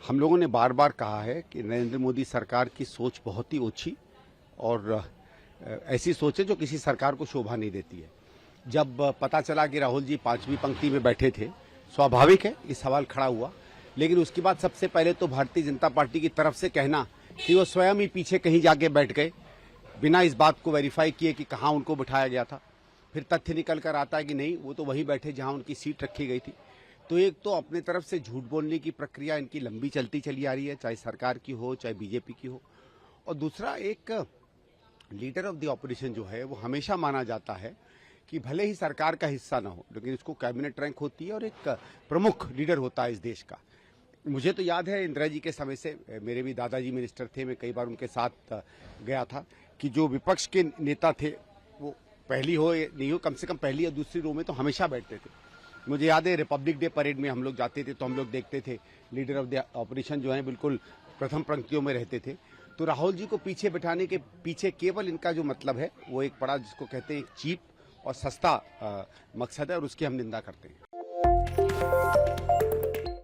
हम लोगों ने बार बार कहा है कि नरेंद्र मोदी सरकार की सोच बहुत ही ओछी और ऐसी सोच है जो किसी सरकार को शोभा नहीं देती है। जब पता चला कि राहुल जी 5वीं पंक्ति में बैठे थे, स्वाभाविक है ये सवाल खड़ा हुआ, लेकिन उसके बाद सबसे पहले तो भारतीय जनता पार्टी की तरफ से कहना कि वो स्वयं ही पीछे कहीं जाके बैठ गए बिना इस बात को वेरीफाई किए कि कहाँ उनको बिठाया गया था। फिर तथ्य निकल कर आता है कि नहीं, वो तो वहीं बैठे जहाँ उनकी सीट रखी गई थी। तो एक तो अपने तरफ से झूठ बोलने की प्रक्रिया इनकी लंबी चलती चली आ रही है, चाहे सरकार की हो चाहे बीजेपी की हो। और दूसरा, एक लीडर ऑफ द ऑपोजिशन जो है वो हमेशा माना जाता है कि भले ही सरकार का हिस्सा ना हो लेकिन उसको कैबिनेट रैंक होती है और एक प्रमुख लीडर होता है इस देश का। मुझे तो याद है इंदिरा जी के समय से, मेरे भी दादाजी मिनिस्टर थे, मैं कई बार उनके साथ गया था कि जो विपक्ष के नेता थे वो पहली हो या नहीं हो, कम से कम पहली या दूसरी रो में तो हमेशा बैठते थे। मुझे याद है रिपब्लिक डे परेड में हम लोग जाते थे तो हम लोग देखते थे लीडर ऑफ द ऑपोजिशन जो है बिल्कुल प्रथम पंक्तियों में रहते थे। तो राहुल जी को पीछे बैठाने के पीछे केवल इनका जो मतलब है वो एक बड़ा, जिसको कहते हैं एक चीप और सस्ता मकसद है और उसकी हम निंदा करते हैं।